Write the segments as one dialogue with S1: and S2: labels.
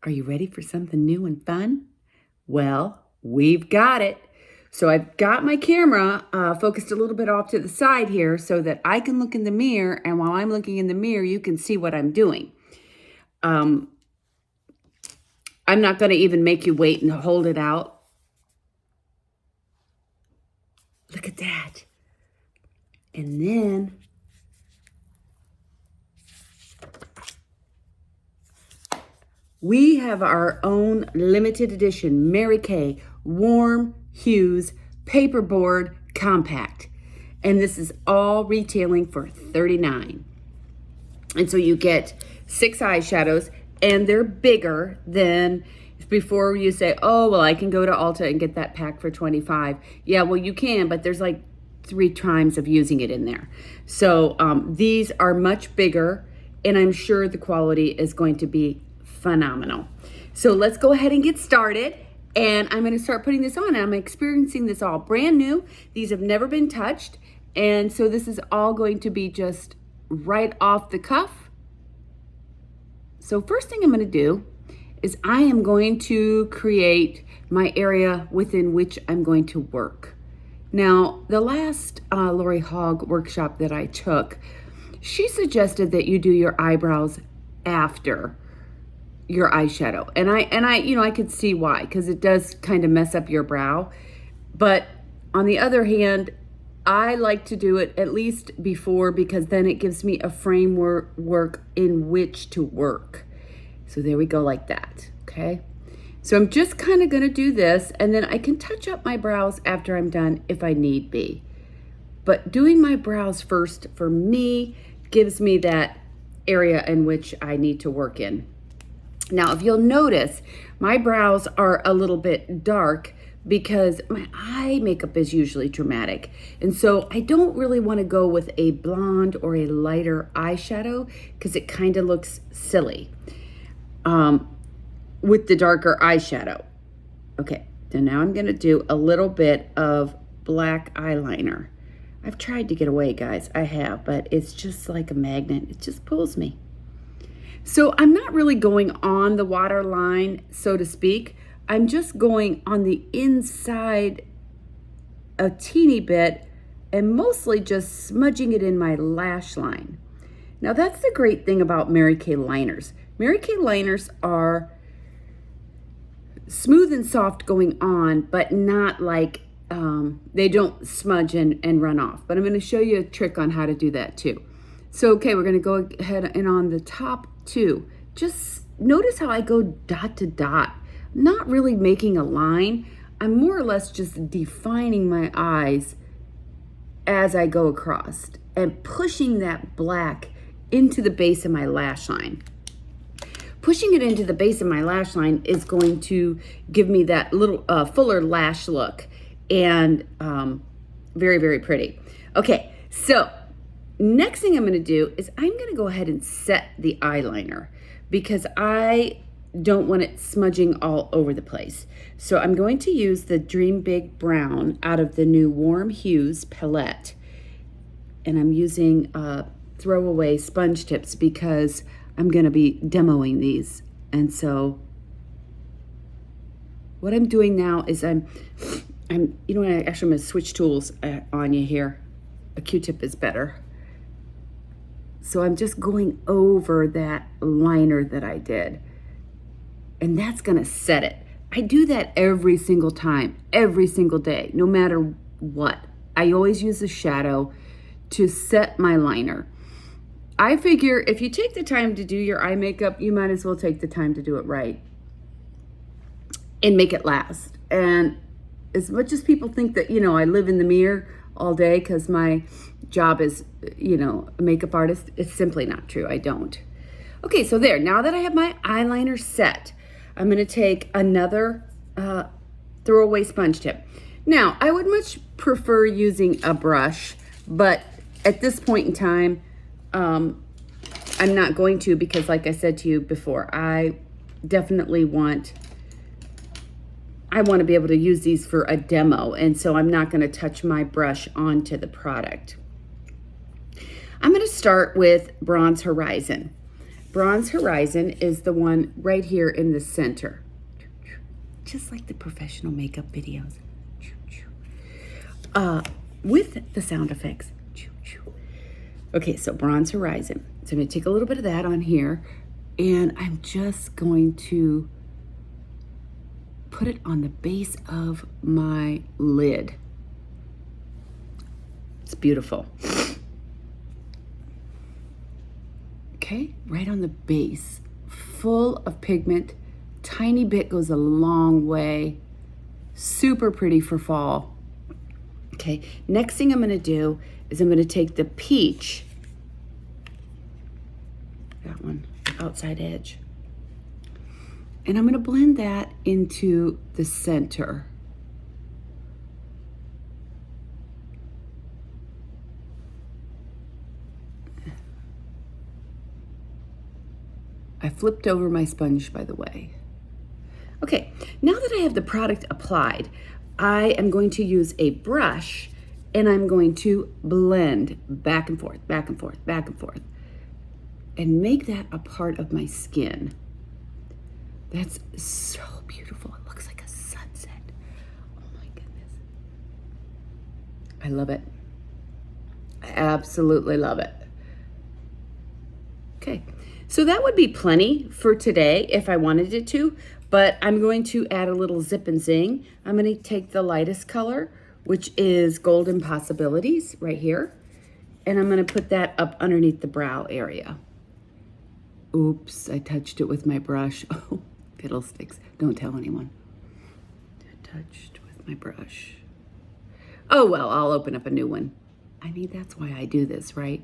S1: Are you ready for something new and fun? Well, we've got it. So I've got my camera focused a little bit off to the side here so that I can look in the mirror, and while I'm looking in the mirror, you can see what I'm doing. I'm not going to even make you wait and hold it out. Look at that. And then we have our own limited edition Mary Kay Warm Hues Paperboard Compact. And this is all retailing for $39. And so you get 6 eyeshadows, and they're bigger than before. You say, oh, well, I can go to Ulta and get that pack for $25. Yeah, well, you can, but there's like 3 times of using it in there. So these are much bigger, and I'm sure the quality is going to be phenomenal. So let's go ahead and get started. And I'm going to start putting this on. I'm experiencing this all brand new. These have never been touched. And so this is all going to be just right off the cuff. So first thing I'm going to do is I am going to create my area within which I'm going to work. Now, the last Lori Hogg workshop that I took, she suggested that you do your eyebrows after your eyeshadow. And I could see why, because it does kind of mess up your brow. But on the other hand, I like to do it at least before, because then it gives me a framework in which to work. So there we go, like that, okay? So I'm just kind of gonna do this, and then I can touch up my brows after I'm done if I need be. But doing my brows first, for me, gives me that area in which I need to work in. Now, if you'll notice, my brows are a little bit dark because my eye makeup is usually dramatic. And so I don't really want to go with a blonde or a lighter eyeshadow because it kind of looks silly with the darker eyeshadow. Okay, so now I'm going to do a little bit of black eyeliner. I've tried to get away, guys. I have, but it's just like a magnet. It just pulls me. So I'm not really going on the waterline, so to speak. I'm just going on the inside a teeny bit and mostly just smudging it in my lash line. Now that's the great thing about Mary Kay liners. Mary Kay liners are smooth and soft going on, but not like, they don't smudge and run off. But I'm going to show you a trick on how to do that too. So, okay, we're going to go ahead and on the top 2, just notice how I go dot to dot. I'm not really making a line. I'm more or less just defining my eyes as I go across and pushing that black into the base of my lash line. Pushing it into the base of my lash line is going to give me that little fuller lash look, and very, very pretty. Okay, so next thing I'm going to do is I'm going to go ahead and set the eyeliner because I don't want it smudging all over the place. So I'm going to use the Dream Big Brown out of the new Warm Hues palette. And I'm using throwaway sponge tips because I'm going to be demoing these. And so what I'm doing now is I'm you know what, actually I'm going to switch tools on you here. A Q-tip is better. So I'm just going over that liner that I did. And that's going to set it. I do that every single time, every single day, no matter what. I always use a shadow to set my liner. I figure if you take the time to do your eye makeup, you might as well take the time to do it right and make it last. And as much as people think that, you know, I live in the mirror all day because my job is, you know, a makeup artist, it's simply not true. I don't. Okay, so there, now that I have my eyeliner set, I'm going to take another throwaway sponge tip. Now, I would much prefer using a brush, but at this point in time, I'm not going to, because like I said to you before, I definitely want to be able to use these for a demo, and so I'm not going to touch my brush onto the product. I'm going to start with Bronze Horizon. Bronze Horizon is the one right here in the center. Just like the professional makeup videos. With the sound effects. Okay, so Bronze Horizon. So I'm going to take a little bit of that on here, and I'm just going to put it on the base of my lid. It's beautiful. Okay, right on the base, full of pigment. Tiny bit goes a long way. Super pretty for fall. Okay, next thing I'm gonna do is I'm gonna take the peach, that one, outside edge, and I'm gonna blend that into the center. I flipped over my sponge, by the way. Okay, now that I have the product applied, I am going to use a brush and I'm going to blend back and forth, back and forth, back and forth, and make that a part of my skin. That's so beautiful. It looks like a sunset. Oh my goodness. I love it. I absolutely love it. Okay, so that would be plenty for today if I wanted it to, but I'm going to add a little zip and zing. I'm going to take the lightest color, which is Golden Possibilities right here, and I'm going to put that up underneath the brow area. Oops, I touched it with my brush. Oh, fiddlesticks. Don't tell anyone. I touched with my brush. Oh, well, I'll open up a new one. I mean, that's why I do this, right?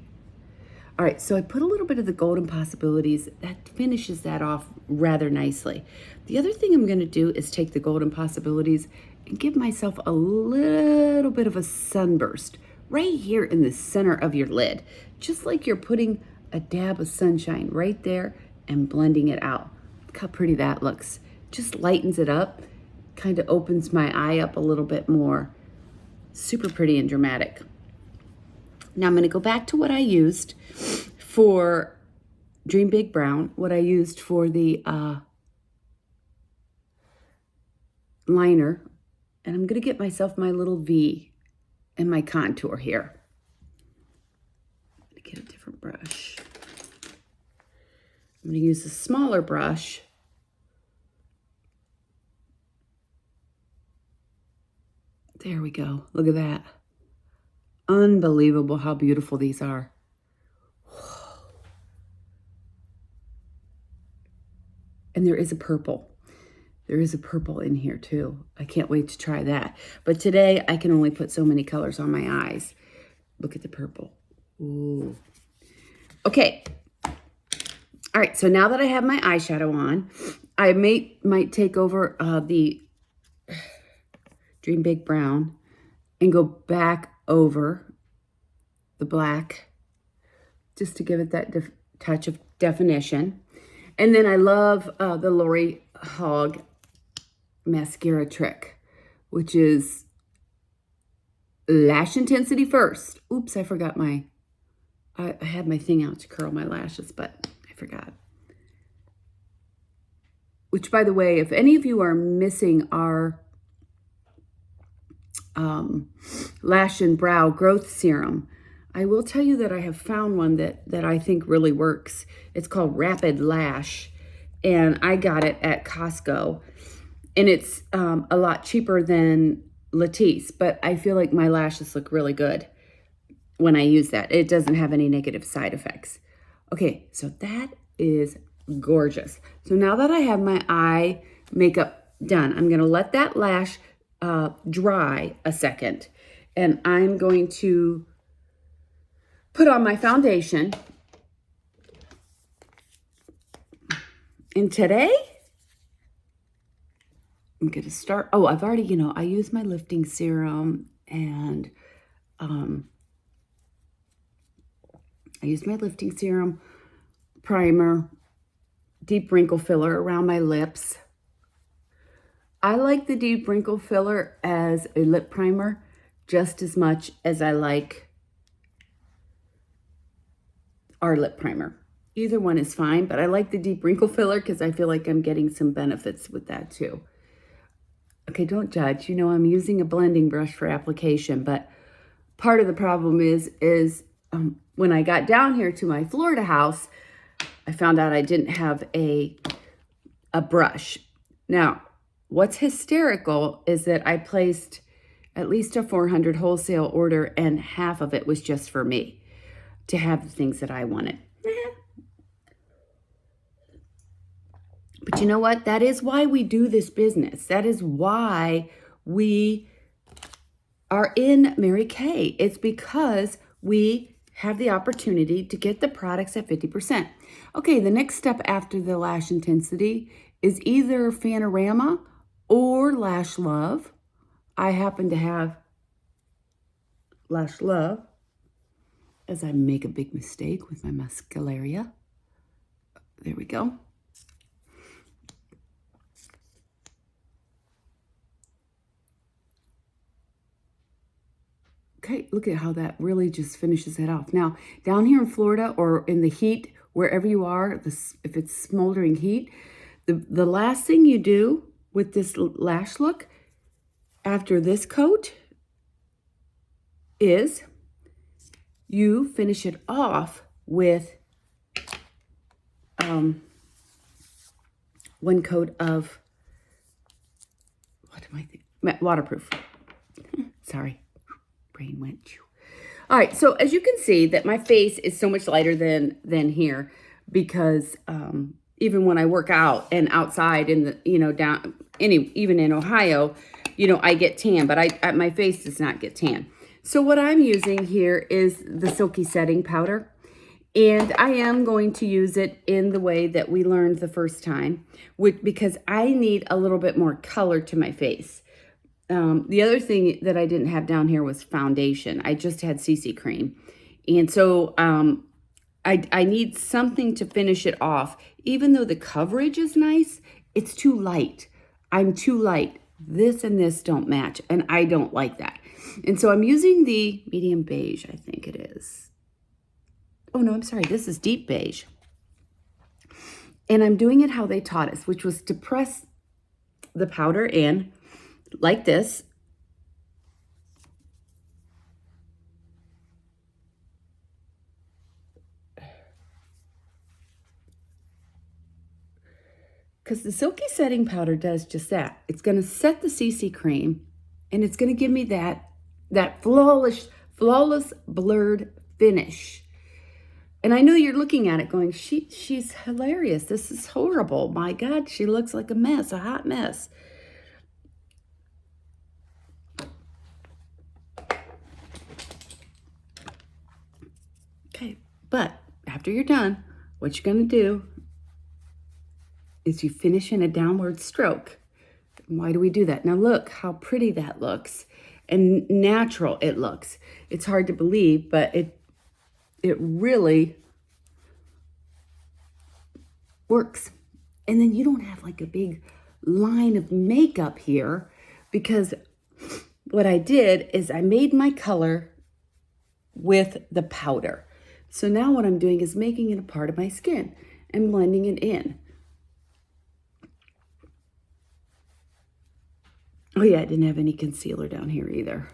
S1: All right, so I put a little bit of the Golden Possibilities. That finishes that off rather nicely. The other thing I'm gonna do is take the Golden Possibilities and give myself a little bit of a sunburst right here in the center of your lid. Just like you're putting a dab of sunshine right there and blending it out. Look how pretty that looks. Just lightens it up, kind of opens my eye up a little bit more. Super pretty and dramatic. Now I'm going to go back to what I used for Dream Big Brown, what I used for the liner, and I'm going to get myself my little V and my contour here. I'm going to get a different brush. I'm going to use a smaller brush. There we go. Look at that. Unbelievable how beautiful these are. Whoa. And there is a purple. There is a purple in here too. I can't wait to try that. But today I can only put so many colors on my eyes. Look at the purple. Ooh. Okay. All right, so now that I have my eyeshadow on, I might take over the Dream Big Brown and go back over the black just to give it that touch of definition. And then I love the Lori Hogg mascara trick, which is lash intensity first. Oops, I forgot I had my thing out to curl my lashes, but I forgot. Which, by the way, if any of you are missing our lash and brow growth serum, I will tell you that I have found one that I think really works. It's called Rapid Lash, and I got it at Costco, and it's a lot cheaper than Latisse, but I feel like my lashes look really good when I use that. It doesn't have any negative side effects. Okay, so that is gorgeous. So now that I have my eye makeup done, I'm gonna let that lash dry a second, and I'm going to put on my foundation. And today, I'm going to start. Oh, I've already, I use my lifting serum, and I use my lifting serum, primer, deep wrinkle filler around my lips. I like the deep wrinkle filler as a lip primer just as much as I like our lip primer. Either one is fine, but I like the deep wrinkle filler because I feel like I'm getting some benefits with that too. Okay, don't judge. You know, I'm using a blending brush for application, but part of the problem is when I got down here to my Florida house, I found out I didn't have a brush. Now, what's hysterical is that I placed at least a 400 wholesale order, and half of it was just for me to have the things that I wanted. But you know what? That is why we do this business. That is why we are in Mary Kay. It's because we have the opportunity to get the products at 50%. Okay, the next step after the lash intensity is either Fanorama or Lash Love. I happen to have Lash Love, as I make a big mistake with my Muscularia. There we go. Okay, look at how that really just finishes it off. Now, down here in Florida or in the heat, wherever you are, if it's smoldering heat, the last thing you do with this lash look after this coat is you finish it off with one coat of, what am I thinking? Waterproof. Sorry. Brain went. All right, so as you can see that my face is so much lighter than here because even when I work out and outside in the, you know, even in Ohio, you know, I get tan, but my face does not get tan. So what I'm using here is the Silky Setting Powder, and I am going to use it in the way that we learned the first time, because I need a little bit more color to my face. The other thing that I didn't have down here was foundation. I just had CC cream. And so I need something to finish it off. Even though the coverage is nice, it's too light. I'm too light. This and this don't match, and I don't like that. And so I'm using the medium beige, I think it is. Oh, no, I'm sorry. This is deep beige. And I'm doing it how they taught us, which was to press the powder in like this. Because the Silky Setting Powder does just that. It's going to set the CC cream, and it's going to give me that flawless blurred finish. And I know you're looking at it going, she's hilarious. This is horrible. My God, she looks like a mess, a hot mess. Okay, but after you're done, what you're going to do is you finish in a downward stroke. Why do we do that? Now look how pretty that looks and natural it looks. It's hard to believe, but it really works. And then you don't have like a big line of makeup here, because what I did is I made my color with the powder. So now what I'm doing is making it a part of my skin and blending it in. Oh yeah, I didn't have any concealer down here either.